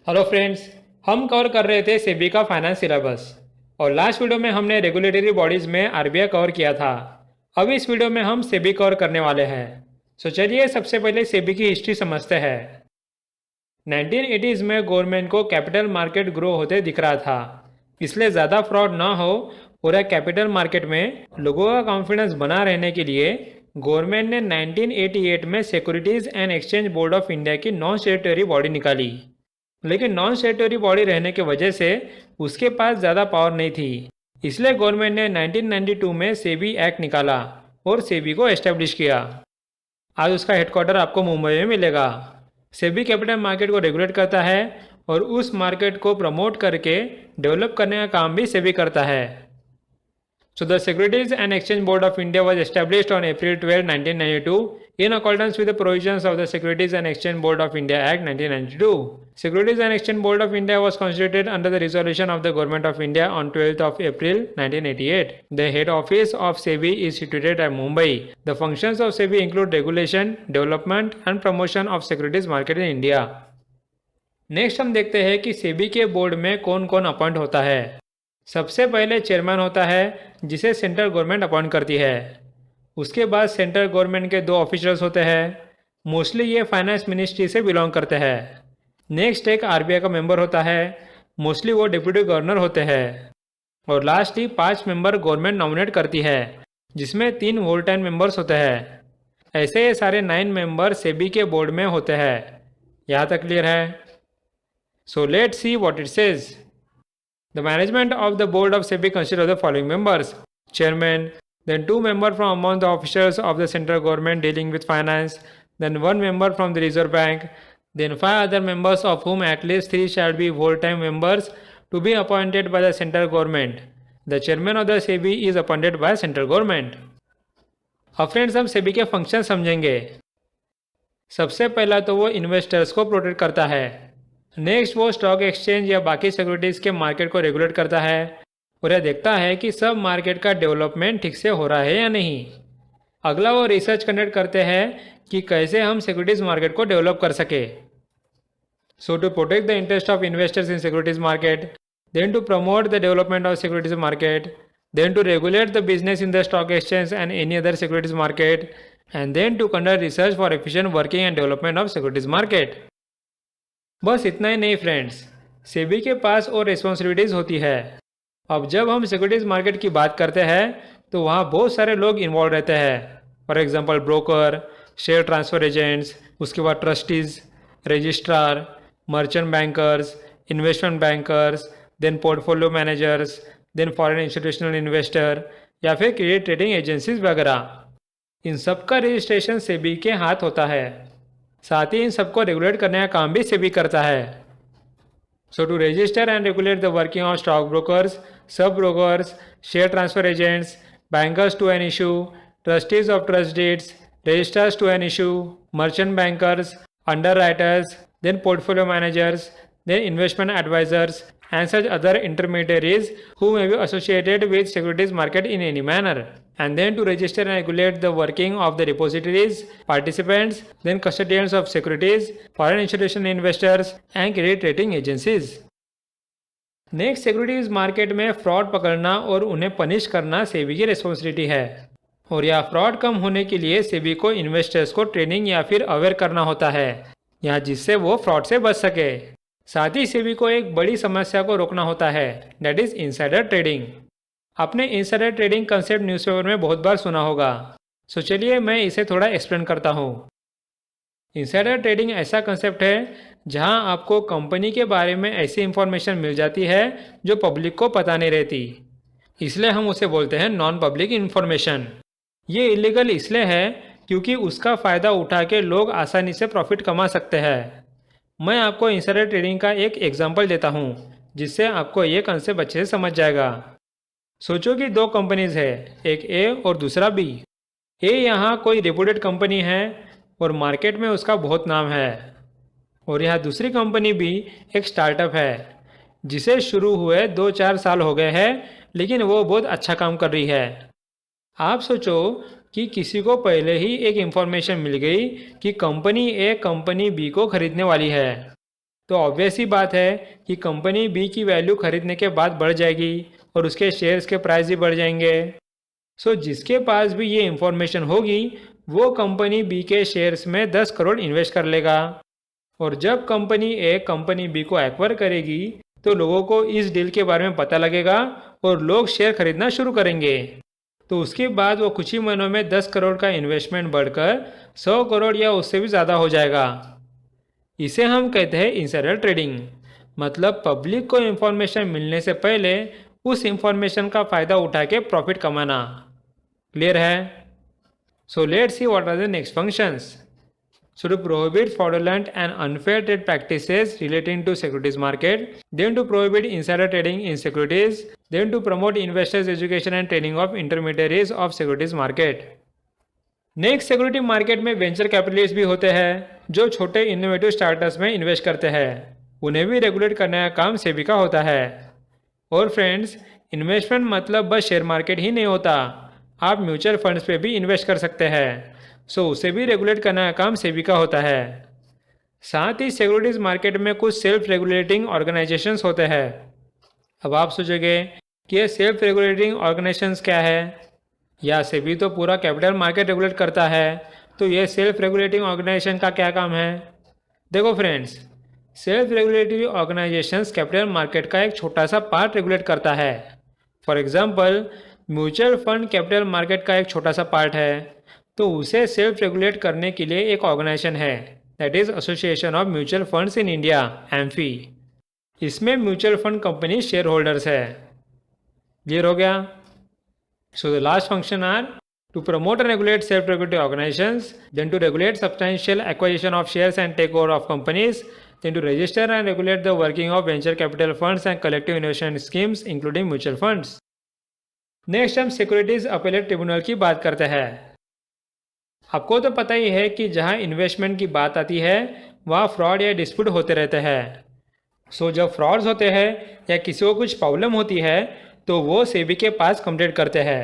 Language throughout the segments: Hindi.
Hello friends. हम कवर कर रहे थे सेबी का फाइनेंस सिलेबस और लास्ट वीडियो में हमने रेगुलेटरी बॉडीज़ में आरबीआई कवर किया था। अब इस वीडियो में हम सेबी कवर करने वाले हैं। सो चलिए सबसे पहले सेबी की हिस्ट्री समझते हैं। 1980s में गवर्नमेंट को कैपिटल मार्केट ग्रो होते दिख रहा था, इसलिए ज़्यादा फ्रॉड ना हो पूरा कैपिटल मार्केट में लोगों का कॉन्फिडेंस बना रहने के लिए गवर्नमेंट ने 1988 में securities and exchange board of India की नॉन स्टेटरी बॉडी निकाली। लेकिन नॉन स्टेटरी बॉडी रहने की वजह से उसके पास ज़्यादा पावर नहीं थी, इसलिए गवर्नमेंट ने 1992 में सेबी एक्ट निकाला और सेबी को एस्टेब्लिश किया। आज उसका हेडक्वार्टर आपको मुंबई में मिलेगा। सेबी कैपिटल मार्केट को रेगुलेट करता है और उस मार्केट को प्रमोट करके डेवलप करने का काम भी सेबी करता है। So the Securities and Exchange Board of India was established on April 12, 1992 in accordance with the provisions of the Securities and Exchange Board of India Act 1992. Securities and Exchange Board of India was constituted under the resolution of the Government of India on 12th of April 1988. The head office of SEBI is situated at Mumbai. The functions of SEBI include regulation, development and promotion of securities market in India. Next हम देखते हैं कि सेबी के बोर्ड में कौन कौन अपॉइंट होता है। सबसे पहले चेयरमैन होता है जिसे सेंट्रल गवर्नमेंट अपॉइंट करती है। उसके बाद सेंट्रल गवर्नमेंट के 2 ऑफिसर्स होते हैं। मोस्टली ये फाइनेंस मिनिस्ट्री से बिलोंग करते हैं। नेक्स्ट एक आरबीआई का मेंबर होता है, मोस्टली वो डिप्यूटी गवर्नर होते हैं। और लास्ट ही 5 मेंबर गवर्नमेंट नॉमिनेट करती है, जिसमें 3 वोल टाइम मेंबर्स होते हैं। ऐसे ये सारे 9 मेंबर सेबी के बोर्ड में होते हैं। यहाँ तक क्लियर है? So let's see what it says. The management of the board of SEBI consists of the following members: chairman, then 2 members from among the officers of the central government dealing with finance, then 1 member from the Reserve Bank, then 5 other members of whom at least 3 shall be full-time members to be appointed by the central government. The chairman of the SEBI is appointed by central government. अब फ्रेंड्स हम सेबी के फंक्शन समझेंगे। सबसे पहला तो वो इन्वेस्टर्स को प्रोटेक्ट करता है। नेक्स्ट वो स्टॉक एक्सचेंज या बाकी सिक्योरिटीज़ के मार्केट को रेगुलेट करता है और यह देखता है कि सब मार्केट का डेवलपमेंट ठीक से हो रहा है या नहीं। अगला वो रिसर्च कंडक्ट करते हैं कि कैसे हम सिक्योरिटीज़ मार्केट को डेवलप कर सके। So to protect the interest of investors in securities market, then to promote the development of securities market, then to regulate the business in the stock exchange and any other securities market, and then to conduct research for efficient working and development of securities market. बस इतना ही नहीं फ्रेंड्स, सेबी के पास और रिस्पॉन्सिबिलिटीज़ होती है। अब जब हम सिक्योरिटीज़ मार्केट की बात करते हैं तो वहाँ बहुत सारे लोग इन्वॉल्व रहते हैं। For example broker, share transfer agents, उसके बाद trustees, registrar, merchant bankers, investment bankers, then portfolio managers, then foreign institutional investor या फिर क्रेडिट ट्रेडिंग एजेंसीज वगैरह। इन सब का रजिस्ट्रेशन सेबी के हाथ होता है। साथ ही इन सबको रेगुलेट करने का काम भी सेबी करता है। So to register and regulate the working of stock brokers, sub brokers, share transfer agents, bankers to an issue, trustees of trust deeds, registrars to an issue, merchant bankers, underwriters, then portfolio managers, then investment advisors and such other intermediaries who may be associated with securities market in any manner, and then to register and regulate the working of the repositories, participants, then custodians of securities, foreign institutional investors and credit rating agencies. Next securities market में फ्रॉड पकड़ना और उन्हें पनिश करना सेबी की रिस्पॉन्सिबिलिटी है, और यह फ्रॉड कम होने के लिए सेबी को इन्वेस्टर्स को ट्रेनिंग या फिर अवेयर करना होता है, या जिससे वो फ्रॉड से बच सके। साथ ही सेबी को एक बड़ी समस्या को रोकना होता है, दैट इज इनसाइडर ट्रेडिंग। आपने इनसाइडर ट्रेडिंग कंसेप्ट न्यूज़पेपर में बहुत बार सुना होगा। सो चलिए मैं इसे थोड़ा एक्सप्लेन करता हूँ। इनसाइडर ट्रेडिंग ऐसा कंसेप्ट है जहां आपको कंपनी के बारे में ऐसी इंफॉर्मेशन मिल जाती है जो पब्लिक को पता नहीं रहती, इसलिए हम उसे बोलते हैं नॉन पब्लिक इन्फॉर्मेशन। ये इलीगल इसलिए है क्योंकि उसका फ़ायदा उठा के लोग आसानी से प्रॉफिट कमा सकते हैं। मैं आपको इनसाइडर ट्रेडिंग का एक एग्जांपल देता हूँ जिससे आपको ये कंसेप्ट अच्छे से समझ जाएगा। सोचो कि 2 कंपनीज है, एक ए और दूसरा बी। ए यहाँ कोई रेपुटेड कंपनी है और मार्केट में उसका बहुत नाम है, और यहाँ दूसरी कंपनी बी एक स्टार्टअप है जिसे शुरू हुए 2-4 साल हो गए हैं, लेकिन वो बहुत अच्छा काम कर रही है। आप सोचो कि किसी को पहले ही एक इन्फॉर्मेशन मिल गई कि कंपनी ए कंपनी बी को खरीदने वाली है, तो ऑब्वियस ही बात है कि कंपनी बी की वैल्यू खरीदने के बाद बढ़ जाएगी और उसके शेयर्स के प्राइस भी बढ़ जाएंगे। सो जिसके पास भी ये इंफॉर्मेशन होगी वो कंपनी बी के शेयर्स में 10 करोड़ इन्वेस्ट कर लेगा। और जब कंपनी ए कंपनी बी को एक्वायर करेगी तो लोगों को इस डील के बारे में पता लगेगा और लोग शेयर खरीदना शुरू करेंगे। तो उसके बाद वो कुछ ही महीनों में 10 करोड़ का इन्वेस्टमेंट बढ़कर 100 करोड़ या उससे भी ज़्यादा हो जाएगा। इसे हम कहते हैं इंसाइडर ट्रेडिंग। मतलब पब्लिक को इन्फॉर्मेशन मिलने से पहले उस इंफॉर्मेशन का फ़ायदा उठा के प्रॉफिट कमाना। क्लियर है? So let's see what are the next functions. So to prohibit fraudulent and unfair trade practices relating to securities market, then to prohibit insider trading in securities, then to promote investors education and training of intermediaries of securities market. Next security market में वेंचर कैपिटलिस्ट भी होते हैं जो छोटे इनोवेटिव स्टार्टअप्स में इन्वेस्ट करते हैं। उन्हें भी रेगुलेट करने का काम सेबी का होता है। और फ्रेंड्स, इन्वेस्टमेंट मतलब बस शेयर मार्केट ही नहीं होता, आप म्यूचुअल फंड्स पे भी इन्वेस्ट कर सकते हैं। सो उसे भी रेगुलेट करने का काम सेबी का होता है। साथ ही सिक्योरिटीज मार्केट में कुछ सेल्फ रेगुलेटिंग ऑर्गेनाइजेशंस होते हैं। अब आप सोचोगे कि ये सेल्फ रेगुलेटिंग ऑर्गेनाइजेशंस क्या है, या सेबी तो पूरा कैपिटल मार्केट रेगुलेट करता है, तो ये सेल्फ रेगुलेटिंग ऑर्गेनाइजेशन का क्या काम है? देखो friends, self regulatory organisations capital market का एक छोटा सा पार्ट रेगुलेट करता है। For example, mutual fund capital market का एक छोटा सा पार्ट है, तो उसे सेल्फ रेगुलेट करने के लिए एक ऑर्गेनाइजेशन है, that is association of mutual funds in India, AMFI. इसमें mutual fund company shareholders है। क्लियर हो गया? So the last function are to promote and regulate self regulatory organisations, then to regulate substantial acquisition of shares and takeover of companies, then to register and regulate the working of venture capital funds and collective investment schemes including mutual funds. Next हम सिक्योरिटीज अपीलेट ट्रिब्यूनल की बात करते हैं। आपको तो पता ही है कि जहां इन्वेस्टमेंट की बात आती है वहां फ्रॉड या डिस्प्यूट होते रहते हैं। सो जब फ्रॉड्स होते हैं या किसी को कुछ प्रॉब्लम होती है तो वो सेबी के पास कंप्लेंट करते हैं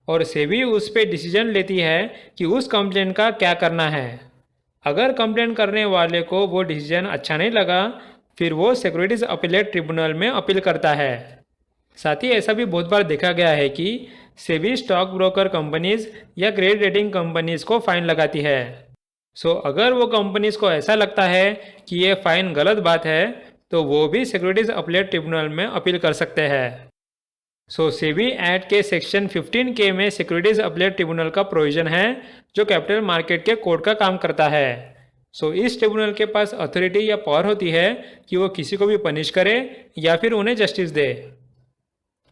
और सेबी उस पर डिसीजन लेती है कि उस कंप्लेंट का क्या करना है। अगर कंप्लेंट करने वाले को वो डिसीजन अच्छा नहीं लगा फिर वो सिक्योरिटीज अपीलेट ट्रिब्यूनल में अपील करता है। साथ ही ऐसा भी बहुत बार देखा गया है कि सेबी स्टॉक ब्रोकर कंपनीज या क्रेडिट रेटिंग कंपनीज को फाइन लगाती है। सो अगर वो कंपनीज को ऐसा लगता है कि ये फाइन गलत बात है तो वो भी सिक्योरिटीज अपीलेट ट्रिब्यूनल में अपील कर सकते हैं। सो सेबी एक्ट के सेक्शन 15K में सिक्योरिटीज अपीलेट ट्रिब्यूनल का प्रोविजन है जो कैपिटल मार्केट के कोर्ट का काम करता है। सो इस ट्रिब्यूनल के पास अथॉरिटी या पावर होती है कि वो किसी को भी पनिश करे या फिर उन्हें justice they.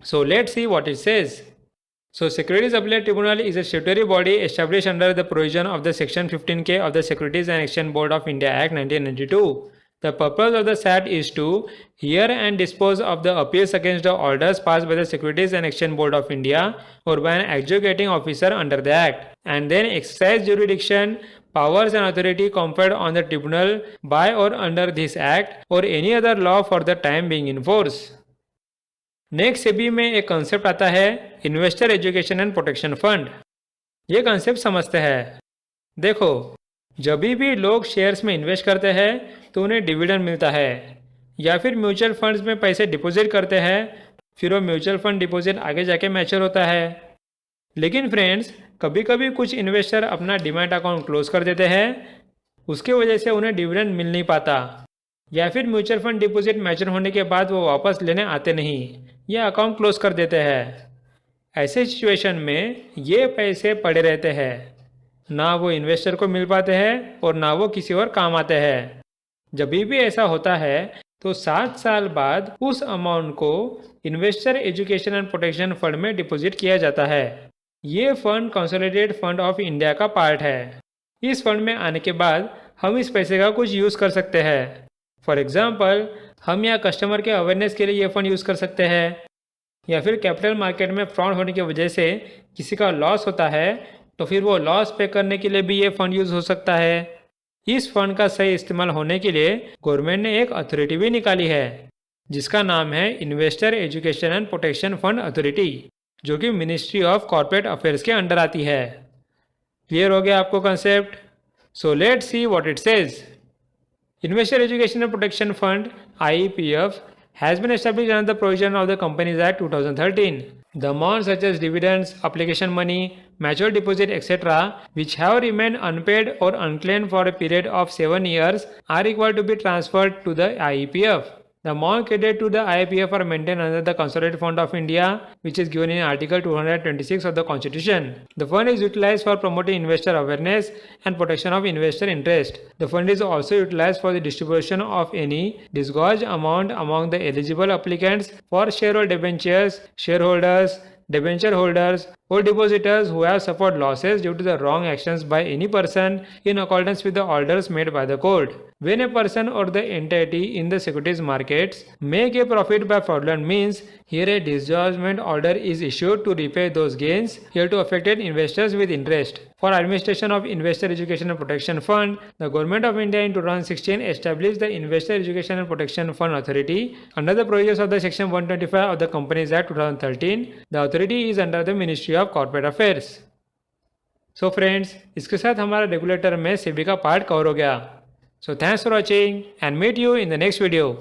So let's see what it says. So Securities Appellate Tribunal is a statutory body established under the provision of the Section 15K of the Securities and Exchange Board of India Act 1992. The purpose of the SAT is to hear and dispose of the appeals against the orders passed by the Securities and Exchange Board of India or by an adjudicating officer under the Act, and then exercise jurisdiction, powers and authority conferred on the tribunal by or under this Act or any other law for the time being in force. Next SEBI में एक कंसेप्ट आता है investor education and protection fund. ये कंसेप्ट समझते हैं। देखो, जब भी लोग शेयर्स में इन्वेस्ट करते हैं तो उन्हें डिविडेंड मिलता है, या फिर म्यूचुअल फंड्स में पैसे डिपॉजिट करते हैं फिर वो म्यूचुअल फंड डिपॉजिट आगे जाके मैच्योर होता है। लेकिन फ्रेंड्स, कभी कभी कुछ इन्वेस्टर अपना डीमैट अकाउंट क्लोज कर देते हैं, उसके वजह से उन्हें डिविडेंड मिल नहीं पाता, या फिर म्यूचुअल फंड डिपॉजिट मैच्योर होने के बाद वो वापस लेने आते नहीं या अकाउंट क्लोज कर देते हैं। ऐसे सिचुएशन में ये पैसे पड़े रहते हैं, ना वो इन्वेस्टर को मिल पाते हैं और ना वो किसी और काम आते हैं। जब भी ऐसा होता है तो 7 साल बाद उस अमाउंट को investor education and protection fund में डिपॉजिट किया जाता है। ये fund consolidated fund of India का पार्ट है। इस फंड में आने के बाद हम इस पैसे का कुछ यूज़ कर सकते हैं। फॉर एग्जाम्पल, हम यहाँ कस्टमर के अवेयरनेस के लिए ये फंड यूज़ कर सकते हैं, या फिर कैपिटल मार्केट में फ्रॉड होने की वजह से किसी का लॉस होता है तो फिर वो लॉस पे करने के लिए भी ये फंड यूज़ हो सकता है। इस फंड का सही इस्तेमाल होने के लिए गवर्नमेंट ने एक अथॉरिटी भी निकाली है जिसका नाम है investor education and protection fund authority, जो कि मिनिस्ट्री ऑफ कॉर्पोरेट अफेयर्स के अंडर आती है। क्लियर हो गया आपको concept? So let's see what it says. Investor Education and Protection Fund (IEPF) has been established under the provision of the Companies Act 2013. The amounts such as dividends, application money, mature deposit, etc., which have remained unpaid or unclaimed for a period of 7 years are required to be transferred to the IEPF. The amount credited to the IEPF are maintained under the Consolidated Fund of India, which is given in Article 226 of the Constitution. The fund is utilized for promoting investor awareness and protection of investor interest. The fund is also utilized for the distribution of any disgorged amount among the eligible applicants for shareholder debentures, shareholders, debenture holders, or depositors who have suffered losses due to the wrong actions by any person in accordance with the orders made by the court. When a person or the entity in the securities markets make a profit by fraudulent means, here a disgorgement order is issued to repay those gains here to affected investors with interest. For administration of Investor Education and Protection Fund, the Government of India in 2016 established the Investor Education and Protection Fund Authority under the provisions of the Section 125 of the Companies Act 2013. The authority is under the Ministry of Corporate Affairs. So friends, इसके साथ हमारा रेगुलेटर में सेबी का पार्ट कवर हो गया. So thanks for watching and meet you in the next video.